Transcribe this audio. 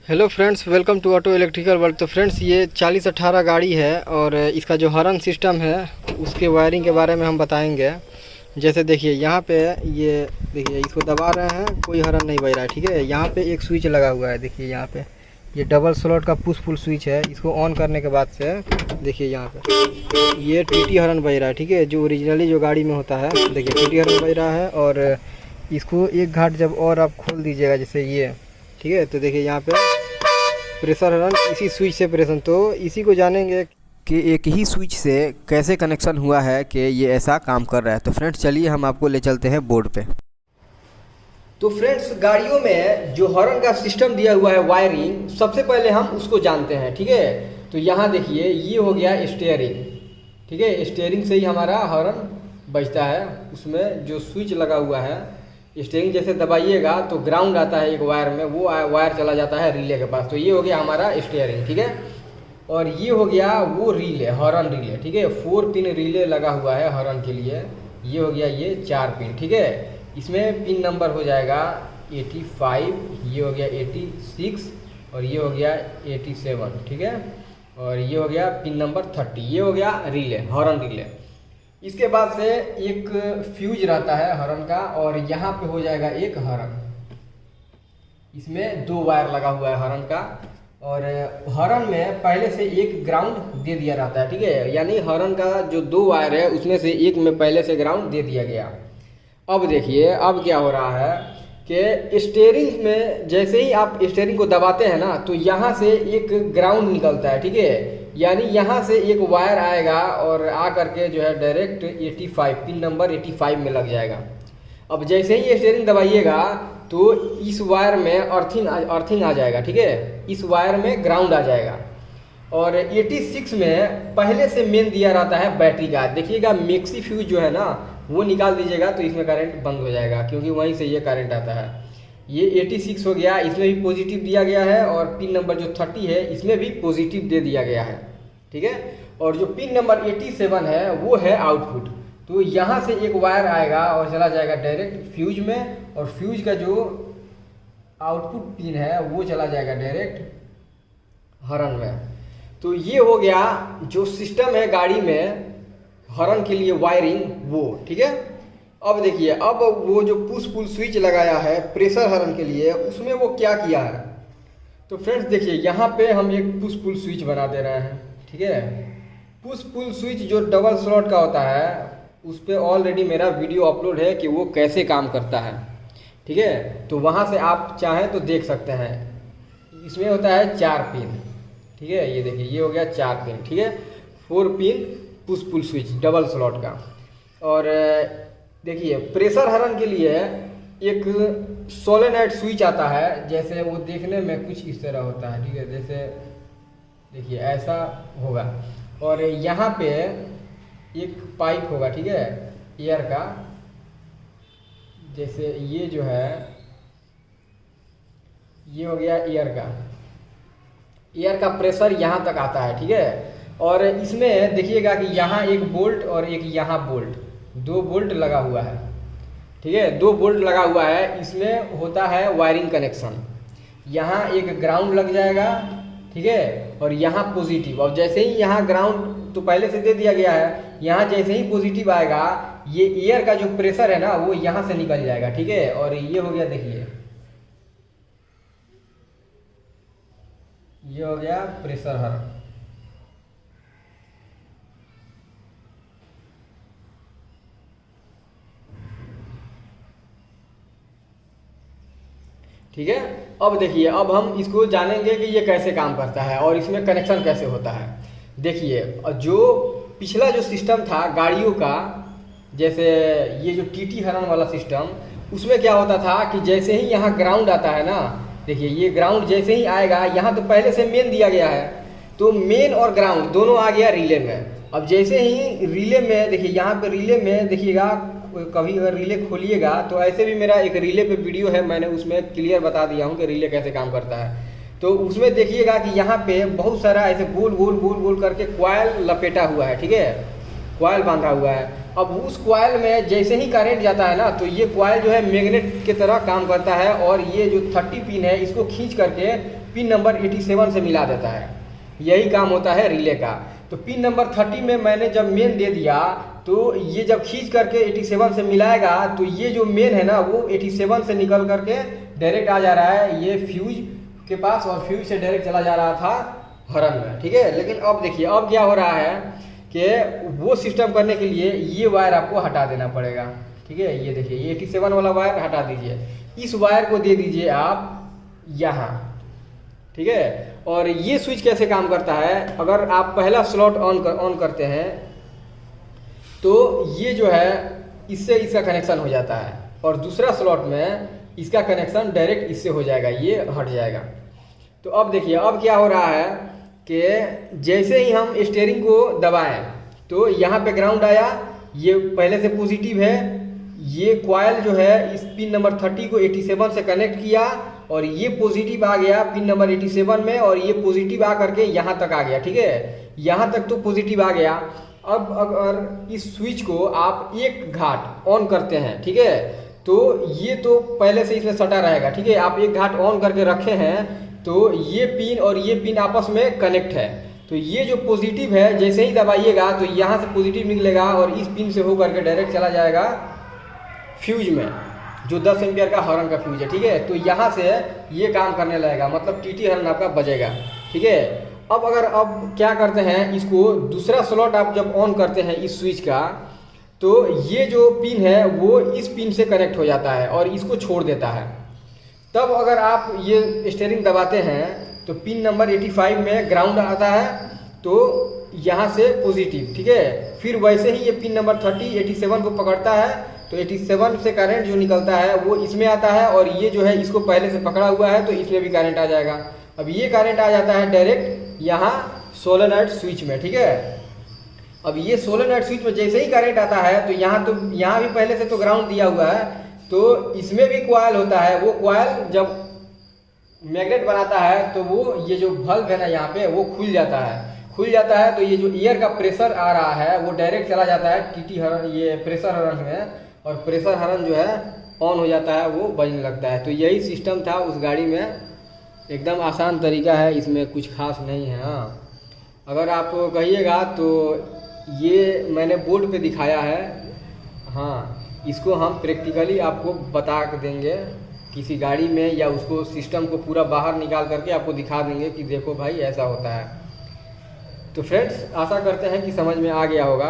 Hello friends, welcome to auto electrical world. तो friends, ये 4018 गाड़ी है और इसका जो हॉर्न सिस्टम है उसके वायरिंग के बारे में हम बताएंगे। जैसे देखिए यहाँ पे, ये देखिए इसको दबा रहे हैं, कोई हॉर्न नहीं बज रहा है। ठीक है, यहाँ पे एक स्विच लगा हुआ है। देखिए यहाँ पे ये डबल स्लॉट का पुश पुल स्विच है। इसको ऑन करने के बाद से देखिए यहाँ पे ये टीटी हॉर्न बज रहा है। ठीक है, जो ओरिजिनली जो गाड़ी में होता है, देखिए टीटी हॉर्न बज रहा है। और इसको एक घाट जब और आप खोल दीजिएगा जैसे ये, ठीक है, तो देखिए यहाँ पे प्रेशर हॉर्न इसी स्विच से प्रेशर। तो इसी को जानेंगे कि एक ही स्विच से कैसे कनेक्शन हुआ है कि ये ऐसा काम कर रहा है। तो फ्रेंड्स चलिए हम आपको ले चलते हैं बोर्ड पे। तो फ्रेंड्स, गाड़ियों में जो हॉर्न का सिस्टम दिया हुआ है वायरिंग, सबसे पहले हम उसको जानते हैं। ठीक है, तो यहाँ देखिए ये हो गया स्टीयरिंग। ठीक है, स्टीयरिंग से ही हमारा हॉर्न बजता है। उसमें जो स्विच लगा हुआ है, स्टीयरिंग जैसे दबाइएगा तो ग्राउंड आता है एक वायर में, वो वायर चला जाता है रिले के पास। तो ये हो गया हमारा स्टीयरिंग। ठीक है, और ये हो गया वो रिले, हॉर्न रिले। ठीक है, 4 पिन रिले लगा हुआ है हॉर्न के लिए। ये हो गया ये 4 पिन। ठीक है, इसमें पिन नंबर हो जाएगा 85, ये हो गया 86 और ये हो गया 87। ठीक है, और ये हो गया पिन नंबर 30। ये हो गया रिले, हॉर्न रिले। इसके बाद से एक फ्यूज रहता है हॉर्न का, और यहाँ पे हो जाएगा एक हॉर्न। इसमें 2 वायर लगा हुआ है हॉर्न का, और हॉर्न में पहले से एक ग्राउंड दे दिया रहता है। ठीक है, यानी हॉर्न का जो 2 वायर है उसमें से एक में पहले से ग्राउंड दे दिया गया। अब देखिए अब क्या हो रहा है कि स्टीयरिंग में जैसे ही आप स्टीयरिंग को दबाते हैं ना, तो यहाँ से एक ग्राउंड निकलता है। ठीक है, यानी यहाँ से एक वायर आएगा और आ करके जो है डायरेक्ट 85 पिन नंबर 85 में लग जाएगा। अब जैसे ही स्टीयरिंग दबाइएगा तो इस वायर में अर्थिंग आ जाएगा। ठीक है, इस वायर में ग्राउंड आ जाएगा। और 86 में पहले से मेन दिया रहता है बैटरी का। देखिएगा मैक्सी फ्यूज जो है ना, वो निकाल दीजिएगा तो इसमें करंट बंद हो जाएगा, क्योंकि वहीं से ये करंट आता है। ये 86 हो गया, इसमें भी पॉजिटिव दिया गया है, और पिन नंबर जो 30 है इसमें भी पॉजिटिव दे दिया गया है। ठीक है, और जो पिन नंबर 87 है वो है आउटपुट। तो यहाँ से एक वायर आएगा और चला जाएगा डायरेक्ट फ्यूज में, और फ्यूज का जो आउटपुट पिन है वो चला जाएगा डायरेक्ट हॉर्न में। तो ये हो गया जो सिस्टम है गाड़ी में हॉर्न के लिए वायरिंग वो। ठीक है, अब देखिए अब वो जो पुश पुल स्विच लगाया है प्रेशर हॉर्न के लिए, उसमें वो क्या किया है। तो फ्रेंड्स देखिए यहाँ पे हम एक पुश पुल स्विच बना दे रहे हैं। ठीक है, पुश पुल स्विच जो डबल स्लॉट का होता है उस पर ऑलरेडी मेरा वीडियो अपलोड है कि वो कैसे काम करता है। ठीक है, तो वहाँ से आप चाहें तो देख सकते हैं। इसमें होता है 4 पिन। ठीक है, ये देखिए ये हो गया 4 पिन। ठीक है, 4 pin push pull switch double slot का। और देखिए प्रेशर हॉर्न के लिए एक सोलेनॉइड स्विच आता है, जैसे वो देखने में कुछ इस तरह होता है। ठीक है, जैसे देखिए ऐसा होगा, और यहाँ पे एक पाइप होगा। ठीक है, एयर का, जैसे ये जो है ये हो गया एयर का। एयर का प्रेशर यहाँ तक आता है। ठीक है, और इसमें देखिएगा कि यहाँ एक बोल्ट और एक यहाँ बोल्ट, 2 बोल्ट लगा हुआ है। ठीक है, 2 बोल्ट लगा हुआ है। इसमें होता है वायरिंग कनेक्शन। यहाँ एक ग्राउंड लग जाएगा। ठीक है, और यहाँ पॉजिटिव। और जैसे ही यहाँ ग्राउंड तो पहले से दे दिया गया है, यहाँ जैसे ही पॉजिटिव आएगा, ये एयर का जो प्रेशर है ना वो यहाँ से निकल जाएगा। ठीक है, और ये हो गया, देखिए ये हो गया प्रेशर हॉर्न। ठीक है, अब देखिए अब हम इसको जानेंगे कि ये कैसे काम करता है और इसमें कनेक्शन कैसे होता है। देखिए जो पिछला जो सिस्टम था गाड़ियों का, जैसे ये जो टीटी हॉर्न वाला सिस्टम, उसमें क्या होता था कि जैसे ही यहाँ ग्राउंड आता है ना, देखिए ये ग्राउंड जैसे ही आएगा, यहाँ तो पहले से मेन दिया गया है, तो मेन और ग्राउंड दोनों आ गया रिले में। अब जैसे ही रिले में, देखिए यहाँ पे रिले में देखिएगा, कभी अगर रिले खोलिएगा तो ऐसे भी मेरा एक रिले पे वीडियो है, मैंने उसमें क्लियर बता दिया हूँ कि रिले कैसे काम करता है। तो उसमें देखिएगा कि यहाँ पे बहुत सारा ऐसे गोल गोल गोल गोल करके कॉइल लपेटा हुआ है। ठीक है, कॉइल बांधा हुआ है। अब उस कॉइल में जैसे ही करंट जाता है ना, तो ये कॉइल जो है मैग्नेट की तरह काम करता है, और ये जो 30 पिन है इसको खींच करके पिन नंबर 87 से मिला देता है। यही काम होता है रिले का। तो पिन नंबर 30 में मैंने जब मेन दे दिया तो ये जब खींच करके 87 से मिलाएगा तो ये जो मेन है ना वो 87 से निकल करके डायरेक्ट आ जा रहा है ये फ्यूज के पास, और फ्यूज से डायरेक्ट चला जा रहा था हॉर्न में, ठीक है। लेकिन अब देखिए अब क्या हो रहा है कि वो सिस्टम करने के लिए ये वायर आपको हटा देना पड़ेगा, ठीक है। ये देखिए ये 87 वाला वायर हटा दीजिए, इस वायर को दे दीजिए आप यहाँ, ठीक है। और ये स्विच कैसे काम करता है, अगर आप पहला स्लॉट ऑन करते हैं तो ये जो है इससे इसका कनेक्शन हो जाता है, और दूसरा स्लॉट में इसका कनेक्शन डायरेक्ट इससे हो जाएगा, ये हट जाएगा। तो अब देखिए अब क्या हो रहा है कि जैसे ही हम स्टीयरिंग को दबाएं तो यहाँ पे ग्राउंड आया, ये पहले से पॉजिटिव है, ये कॉइल जो है इस पिन नंबर 30 को 87 से कनेक्ट किया और ये पॉजिटिव आ गया पिन नंबर 87 में, और ये पॉजिटिव आ करके यहाँ तक आ गया, ठीक है। यहाँ तक तो पॉजिटिव आ गया। अब अगर इस स्विच को आप एक घाट ऑन करते हैं, ठीक है, तो ये तो पहले से इसमें सटा रहेगा, ठीक है। आप एक घाट ऑन करके रखे हैं तो ये पिन और ये पिन आपस में कनेक्ट है, तो ये जो पॉजिटिव है जैसे ही दबाइएगा तो यहाँ से पॉजिटिव निकलेगा और इस पिन से हो करके डायरेक्ट चला जाएगा फ्यूज में, जो 10 एम्पियर का हॉर्न का फ्यूज है, ठीक है। तो यहाँ से ये काम करने लगेगा, मतलब टीटी हॉर्न आपका बजेगा, ठीक है। अब क्या करते हैं, इसको दूसरा स्लॉट आप जब ऑन करते हैं इस स्विच का तो ये जो पिन है वो इस पिन से कनेक्ट हो जाता है और इसको छोड़ देता है। तब अगर आप ये स्टीयरिंग दबाते हैं तो पिन नंबर 85 में ग्राउंड आता है, तो यहाँ से पॉजिटिव, ठीक है। फिर वैसे ही ये पिन नंबर 30 87 को पकड़ता है, तो 87 से करंट जो निकलता है वो इसमें आता है, और ये जो है इसको पहले से पकड़ा हुआ है तो इसमें भी करंट आ जाएगा। अब ये करंट आ जाता है डायरेक्ट यहाँ सोलेनॉइड स्विच में, ठीक है। अब ये सोलेनॉइड स्विच में जैसे ही करंट आता है तो यहाँ भी पहले से तो ग्राउंड दिया हुआ है, तो इसमें भी कॉइल होता है। वो कॉइल जब मैग्नेट बनाता है तो वो ये जो बल्ब है ना यहाँ पे वो खुल जाता है, तो ये जो एयर का प्रेशर आ रहा है वो डायरेक्ट चला जाता है टीटी हॉर्न, ये प्रेशर हॉर्न में, और प्रेशर हॉर्न जो है ऑन हो जाता है, वो बजने लगता है। तो यही सिस्टम था उस गाड़ी में, एकदम आसान तरीका है, इसमें कुछ खास नहीं है। हाँ, अगर आप कहिएगा तो ये मैंने बोर्ड पे दिखाया है, हाँ, इसको हम प्रैक्टिकली आपको बता देंगे किसी गाड़ी में, या उसको सिस्टम को पूरा बाहर निकाल करके आपको दिखा देंगे कि देखो भाई ऐसा होता है। तो फ्रेंड्स आशा करते हैं कि समझ में आ गया होगा।